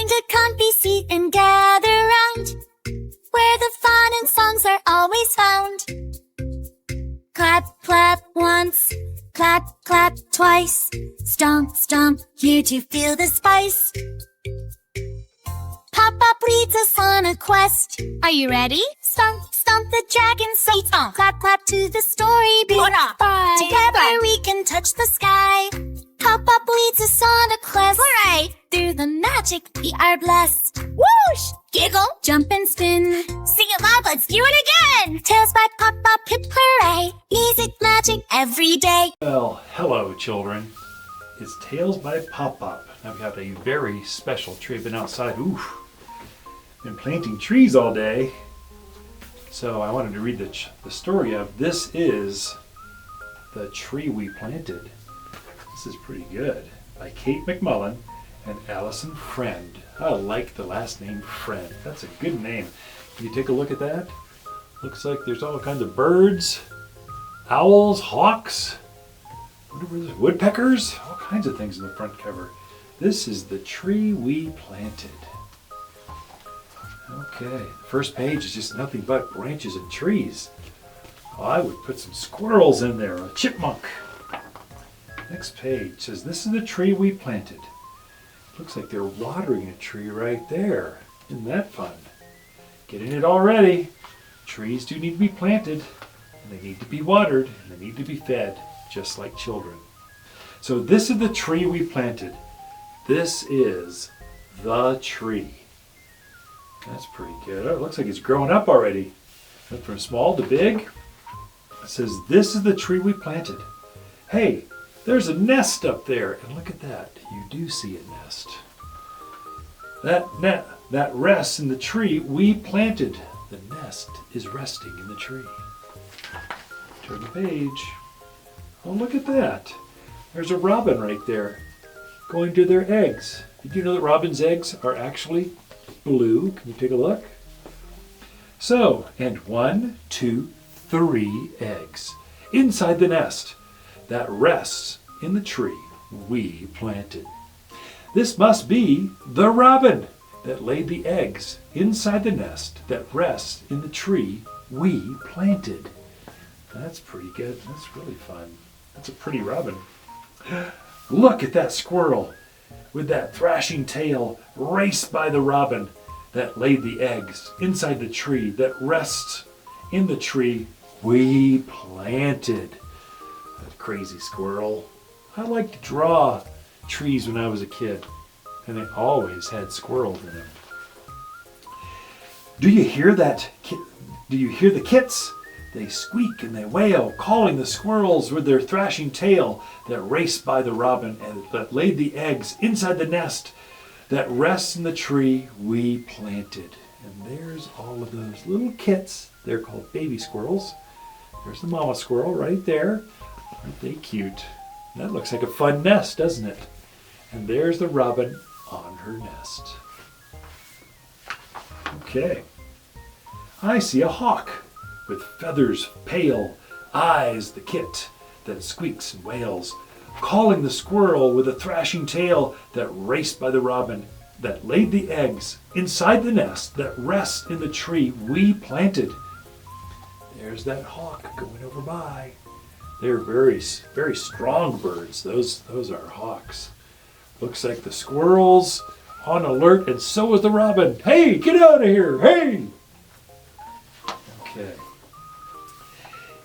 Find a comfy seat and gather round, where the fun and songs are always found. Clap, clap once, clap, clap twice. Stomp, stomp, here to feel the spice. PopPop leads us on a quest. Are you ready? Stomp, stomp the dragon's feet. Clap, clap to the story beat. Together we can touch the sky. PopPop leads us on a quest. Hooray! Through the magic we are blessed. Whoosh! Giggle, jump and spin. Sing it loud, let's do it again! Tales by PopPop, hip hooray! Music magic every day. Well, hello children. It's Tales by PopPop. Now we have a very special tree. Been outside, been planting trees all day. So I wanted to read the story of This Is the Tree We Planted. This is pretty good. By Kate McMullen and Allison Friend. I like the last name Friend. That's a good name. Can you take a look at that? Looks like there's all kinds of birds, owls, hawks, woodpeckers, all kinds of things in the front cover. This is the tree we planted. Okay, the first page is just nothing but branches and trees. Oh, I would put some squirrels in there, a chipmunk. Next page says, this is the tree we planted. Looks like they're watering a tree right there. Isn't that fun? Getting it all ready. Trees do need to be planted, and they need to be watered, and they need to be fed, just like children. So this is the tree we planted. This is the tree. That's pretty good. Oh, it looks like it's growing up already. Went from small to big. It says, this is the tree we planted. Hey, there's a nest up there. And look at that. You do see a nest. That rests in the tree we planted. The nest is resting in the tree. Turn the page. Oh, look at that. There's a robin right there going to their eggs. Did you know that robin's eggs are actually blue? Can you take a look? So, and 1, 2, 3 eggs inside the nest that rests in the tree we planted. This must be the robin that laid the eggs inside the nest that rests in the tree we planted. That's pretty good. That's really fun. That's a pretty robin. Look at that squirrel with that thrashing tail race by the robin that laid the eggs inside the tree that rests in the tree we planted. That crazy squirrel. I liked to draw trees when I was a kid, and they always had squirrels in them. Do you hear that? Do you hear the kits? They squeak and they wail, calling the squirrels with their thrashing tail that race by the robin and that laid the eggs inside the nest that rests in the tree we planted. And there's all of those little kits. They're called baby squirrels. There's the mama squirrel right there. Aren't they cute? That looks like a fun nest, doesn't it? And there's the robin on her nest. Okay. I see a hawk with feathers pale, eyes the kit that squeaks and wails, calling the squirrel with a thrashing tail that raced by the robin that laid the eggs inside the nest that rests in the tree we planted. There's that hawk going over by. They're very, very strong birds. Those are hawks. Looks like the squirrel's on alert, and so is the robin. Hey, get out of here! Hey! Okay.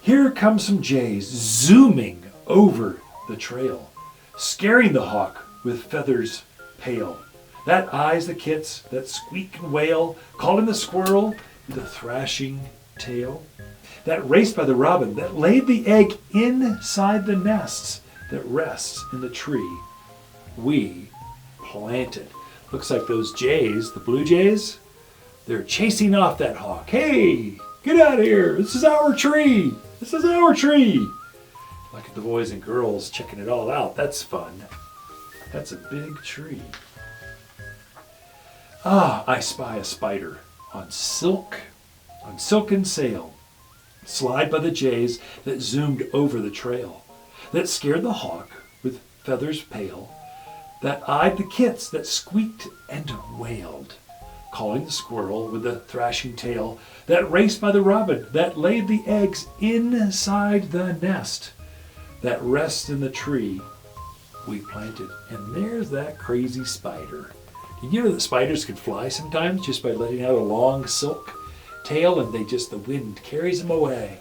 Here come some jays zooming over the trail, scaring the hawk with feathers pale. That eyes the kits that squeak and wail, calling the squirrel with a thrashing tail. That raced by the robin that laid the egg inside the nests that rests in the tree we planted. Looks like those jays, the blue jays, they're chasing off that hawk. Hey, get out of here. This is our tree. This is our tree. Look at the boys and girls checking it all out. That's fun. That's a big tree. Ah, I spy a spider on silken sail, slide by the jays that zoomed over the trail, that scared the hawk with feathers pale, that eyed the kits, that squeaked and wailed, calling the squirrel with the thrashing tail, that raced by the robin, that laid the eggs inside the nest, that rests in the tree we planted. And there's that crazy spider. Did you know that spiders can fly sometimes just by letting out a long silk tail, and the wind carries them away?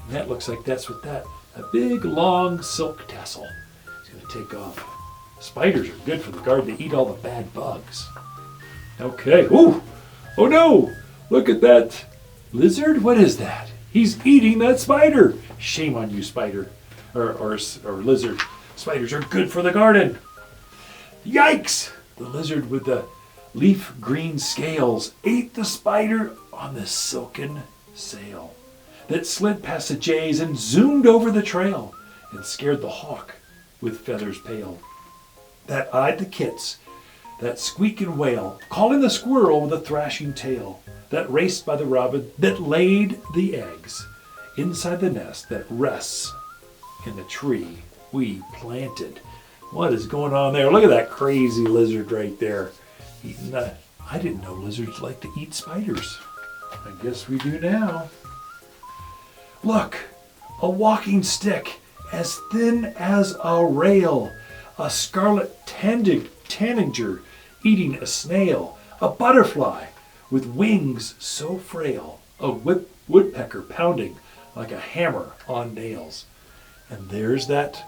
And that looks like that's what a big long silk tassel is going to take off. Spiders are good for the garden. They eat all the bad bugs. Okay. Ooh! Oh no! Look at that lizard. What is that? He's eating that spider. Shame on you, spider. Or lizard. Spiders are good for the garden. Yikes! The lizard with the leaf green scales ate the spider on the silken sail that slid past the jays and zoomed over the trail and scared the hawk with feathers pale, that eyed the kits, that squeak and wail, calling the squirrel with a thrashing tail, that raced by the robin, that laid the eggs inside the nest that rests in the tree we planted. What is going on there? Look at that crazy lizard right there. Eating that. I didn't know lizards like to eat spiders. I guess we do now. Look, a walking stick as thin as a rail, a scarlet tanager eating a snail, a butterfly with wings so frail, a woodpecker pounding like a hammer on nails. And there's that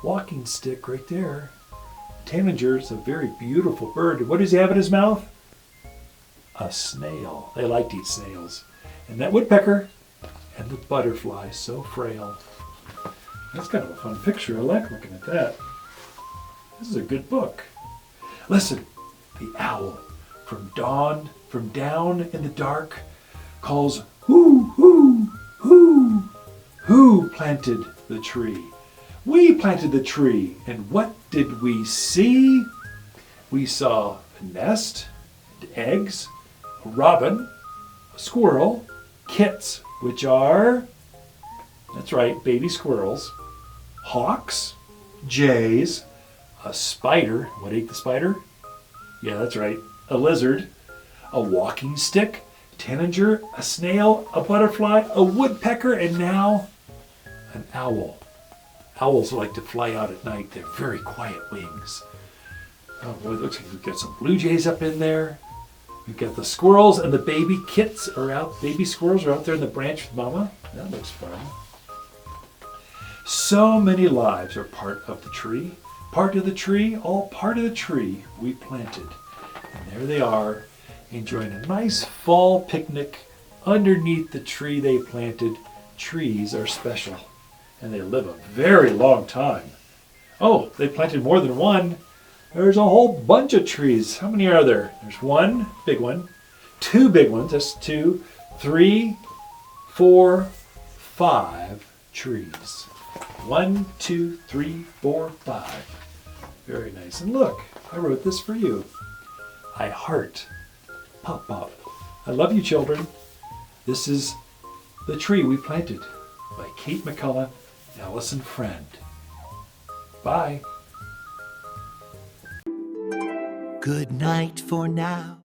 walking stick right there. Tanager is a very beautiful bird. And what does he have in his mouth? A snail. They like to eat snails. And that woodpecker and the butterfly so frail. That's kind of a fun picture. I like looking at that. This is a good book. Listen, the owl from down in the dark calls, who, who planted the tree? We planted the tree, and what did we see? We saw a nest, and eggs, a robin, a squirrel, kits, which are, that's right, baby squirrels, hawks, jays, a spider. What ate the spider? Yeah, that's right, a lizard, a walking stick, tanager, a snail, a butterfly, a woodpecker, and now an owl. Owls like to fly out at night. They're very quiet wings. Oh boy, it looks like we've got some blue jays up in there. We've got the squirrels and the baby kits are out. Baby squirrels are out there in the branch with Mama. That looks fun. So many lives are part of the tree. Part of the tree, all part of the tree we planted. And there they are, enjoying a nice fall picnic underneath the tree they planted. Trees are special, and they live a very long time. Oh, they planted more than one. There's a whole bunch of trees. How many are there? There's one big one, two big ones, that's 2, 3, 4, 5 trees. 1, 2, 3, 4, 5. Very nice. And look, I wrote this for you. I heart PopPop. I love you, children. This is The Tree We Planted by Kate McMullen, Allison Friend. Bye. Good night for now.